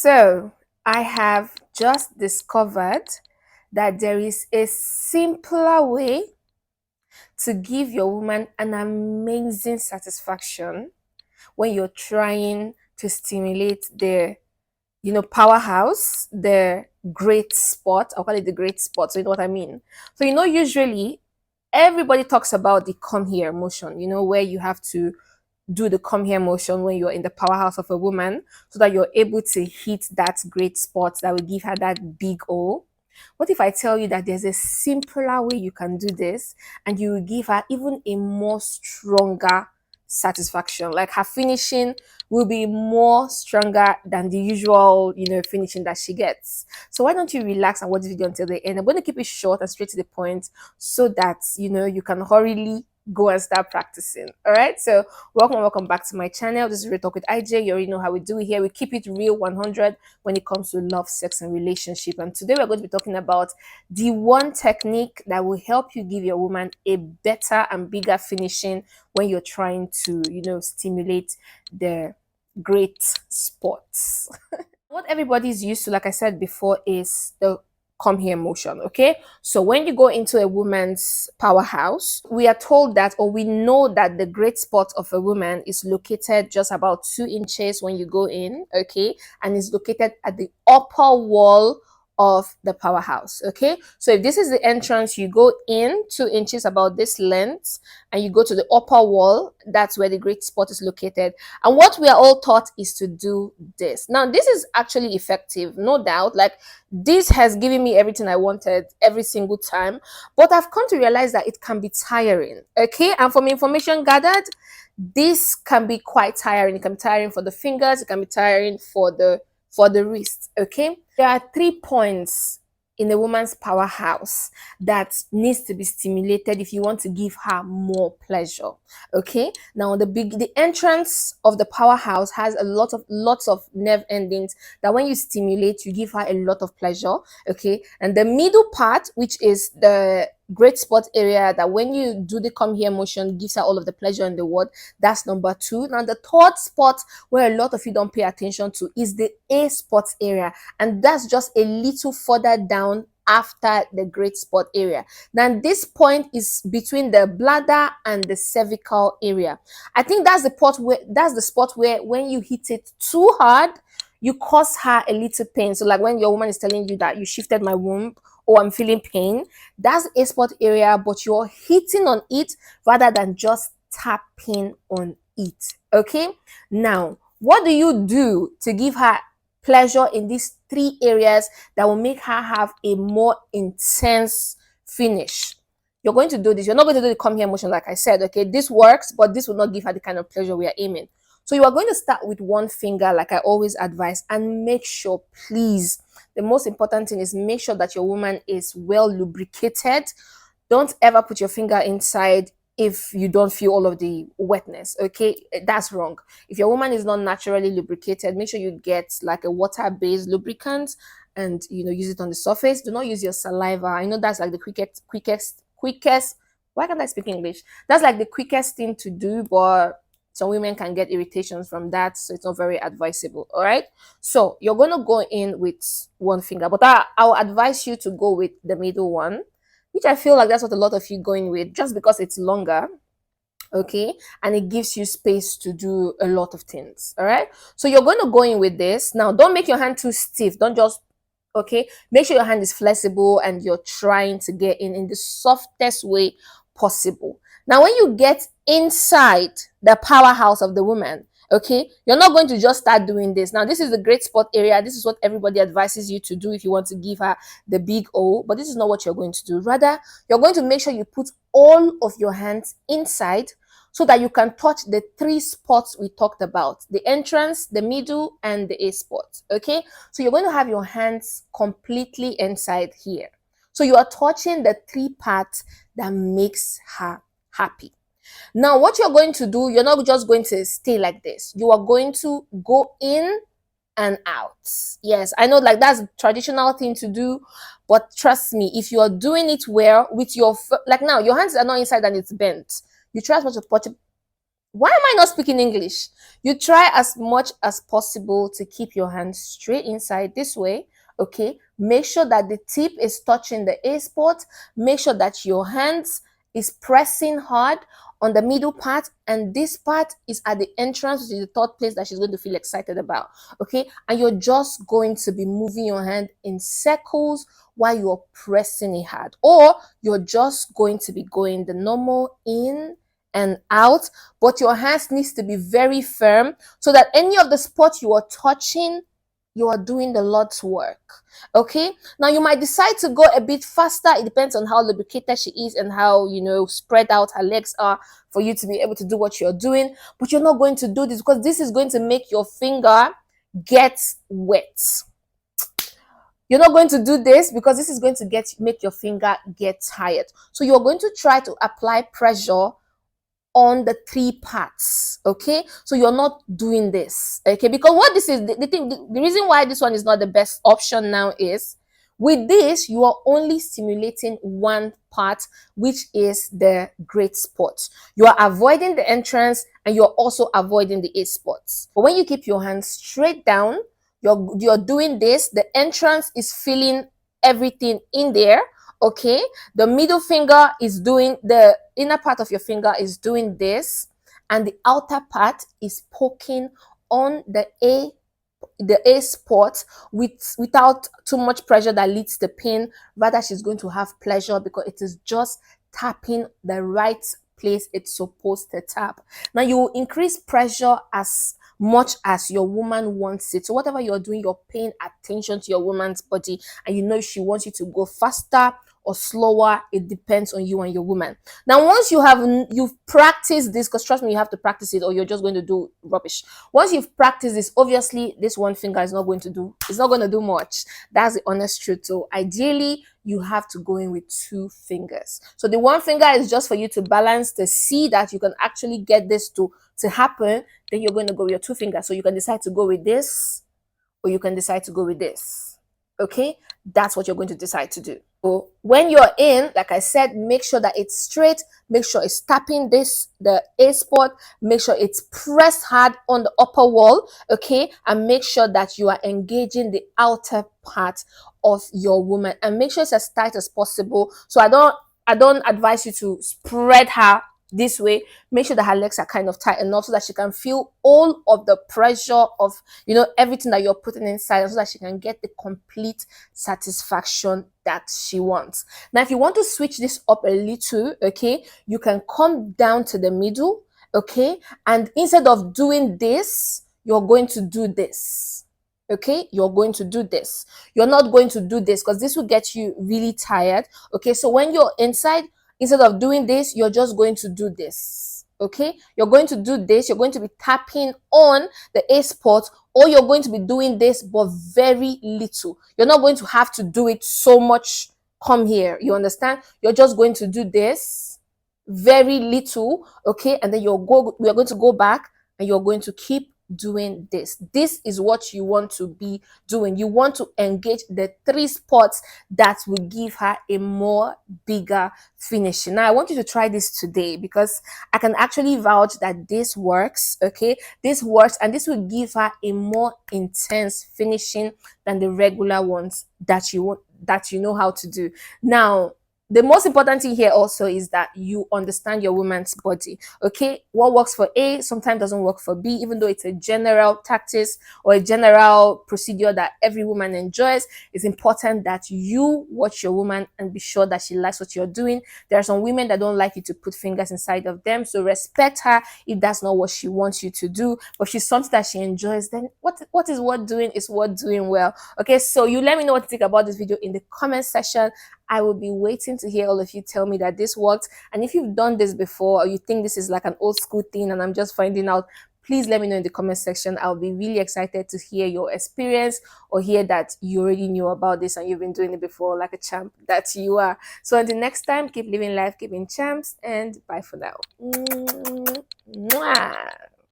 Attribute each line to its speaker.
Speaker 1: So I have just discovered that there is a simpler way to give your woman an amazing satisfaction when you're trying to stimulate their, powerhouse, their great spot. I'll call it the great spot. So you know what I mean? So usually everybody talks about the come here motion, where you have to do the come here motion when you're in the powerhouse of a woman so that you're able to hit that great spot that will give her that big O. What if I tell you that there's a simpler way you can do this and you will give her even a more stronger satisfaction? Like her finishing will be more stronger than the usual, finishing that she gets. So why don't you relax and watch the video until the end? I'm going to keep it short and straight to the point so that, you can hurriedly go and start practicing. All right, so welcome back to my channel. This is Real Talk with IJ. You already know how we do it here. We keep it real 100 when it comes to love, sex, and relationship. And today we're going to be talking about the one technique that will help you give your woman a better and bigger finishing when you're trying to, stimulate the great spots. What everybody's used to, like I said before, is the come here motion. Okay, so when you go into a woman's powerhouse, we are told that, or we know that, the great spot of a woman is located just about 2 inches when you go in. Okay, and is located at the upper wall of the powerhouse. Okay, so if this is the entrance, you go in 2 inches, about this length, and you go to the upper wall. That's where the great spot is located. And what we are all taught is to do this. Now this is actually effective, no doubt. Like, this has given me everything I wanted every single time, but I've come to realize that it can be tiring. Okay, and from information gathered, this can be quite tiring. It can be tiring for the fingers, it can be tiring for the wrist. Okay, there are 3 points in a woman's powerhouse that needs to be stimulated if you want to give her more pleasure. Okay, now the entrance of the powerhouse has lots of nerve endings that when you stimulate, you give her a lot of pleasure. Okay, and the middle part, which is the great spot area, that when you do the come here motion, gives her all of the pleasure in the world. That's number 2. Now the third spot, where a lot of you don't pay attention to, is the A spot area, and that's just a little further down after the great spot area. Now this point is between the bladder and the cervical area. I think that's the spot where when you hit it too hard, you cause her a little pain. So like when your woman is telling you that you shifted my womb, or I'm feeling pain, that's a spot area, but you're hitting on it rather than just tapping on it. Okay, now what do you do to give her pleasure in these 3 areas that will make her have a more intense finish? You're going to do this. You're not going to do the come here motion, like I said. Okay, this works, but this will not give her the kind of pleasure we are aiming. So you are going to start with one finger, like I always advise, and make sure, please, the most important thing is make sure that your woman is well lubricated. Don't ever put your finger inside if you don't feel all of the wetness. Okay, that's wrong. If your woman is not naturally lubricated, make sure you get like a water-based lubricant and use it on the surface. Do not use your saliva. I know that's like the quickest. Why can't I speak English? That's like the quickest thing to do, but some women can get irritations from that, so it's not very advisable. All right, so you're going to go in with one finger, but I'll advise you to go with the middle one, which I feel like that's what a lot of you going with, just because it's longer. Okay, and it gives you space to do a lot of things. All right, so you're going to go in with this. Now don't make your hand too stiff. Don't just, okay, make sure your hand is flexible and you're trying to get in the softest way possible. Now when you get inside the powerhouse of the woman, okay, you're not going to just start doing this. Now this is the great spot area. This is what everybody advises you to do if you want to give her the big O, but this is not what you're going to do. Rather, you're going to make sure you put all of your hands inside so that you can touch the 3 spots we talked about: the entrance, the middle, and the A spot. Okay, so you're going to have your hands completely inside here. So you are touching the 3 parts that makes her happy. Now what you're going to do, you're not just going to stay like this. You are going to go in and out. Yes, I know, like, that's a traditional thing to do, but trust me, if you are doing it well with your, like, now your hands are not inside and it's bent, you try as much as possible. Why am I not speaking English? You try as much as possible to keep your hands straight inside this way. Okay, make sure that the tip is touching the A spot. Make sure that your hands is pressing hard on the middle part, and this part is at the entrance, which is the third place that she's going to feel excited about. Okay, and you're just going to be moving your hand in circles while you're pressing it hard, or you're just going to be going the normal in and out, but your hands needs to be very firm so that any of the spots you are touching, you are doing the Lord's work. Okay, now you might decide to go a bit faster. It depends on how lubricated she is and how, you know, spread out her legs are for you to be able to do what you're doing. But you're not going to do this because this is going to make your finger get wet. You're not going to do this because this is going to make your finger get tired. So you're going to try to apply pressure on the three parts. Okay, so you're not doing this. Okay, because what this is, the thing, the reason why this one is not the best option now is, with this you are only stimulating one part, which is the great spot. You are avoiding the entrance and you're also avoiding the A spots. But when you keep your hands straight down, you're doing this, the entrance is feeling everything in there. Okay, the middle finger is doing, the inner part of your finger is doing this, and the outer part is poking on the A spot without too much pressure that leads to pain. Rather, she's going to have pleasure because it is just tapping the right place it's supposed to tap. Now you will increase pressure as much as your woman wants it. So whatever you're doing, you're paying attention to your woman's body, and you know she wants you to go faster or slower. It depends on you and your woman. Now once you've practiced this, because trust me, you have to practice it or you're just going to do rubbish. Once you've practiced this, obviously this one finger is not going to do much. That's the honest truth. So ideally you have to go in with two fingers. So the one finger is just for you to balance, to see that you can actually get this to happen. Then you're going to go with your two fingers. So you can decide to go with this or you can decide to go with this. Okay, that's what you're going to decide to do. So when you're in, like I said, make sure that it's straight, make sure it's tapping the A spot, make sure it's pressed hard on the upper wall, okay, and make sure that you are engaging the outer part of your woman, and make sure it's as tight as possible. So I don't advise you to spread her this way. Make sure that her legs are kind of tight enough so that she can feel all of the pressure of, you know, everything that you're putting inside, so that she can get the complete satisfaction that she wants. Now if you want to switch this up a little, okay, you can come down to the middle, okay, and instead of doing this, you're going to do this. Okay, you're going to do this. You're not going to do this because this will get you really tired. Okay, so when you're inside, instead of doing this, you're just going to do this. Okay, you're going to do this. You're going to be tapping on the A spot, or you're going to be doing this but very little. You're not going to have to do it so much. Come here, you understand? You're just going to do this very little. Okay, and then we are going to go back and you're going to keep doing this. This is what you want to be doing. You want to engage the three spots that will give her a more bigger finishing. Now I want you to try this today because I can actually vouch that this works. Okay, this works, and this will give her a more intense finishing than the regular ones that you know how to do. Now the most important thing here also is that you understand your woman's body. Okay, what works for A sometimes doesn't work for B, even though it's a general tactics or a general procedure that every woman enjoys. It's important that you watch your woman and be sure that she likes what you're doing. There are some women that don't like you to put fingers inside of them, so respect her if that's not what she wants you to do. But if she's something that she enjoys, then what is worth doing is worth doing well. Okay, so you let me know what you think about this video in the comment section. I will be waiting to hear all of you tell me that this worked. And if you've done this before, or you think this is like an old school thing and I'm just finding out, please let me know in the comment section. I'll be really excited to hear your experience, or hear that you already knew about this and you've been doing it before like a champ that you are. So until next time, keep living life, keeping champs, and bye for now. Mwah.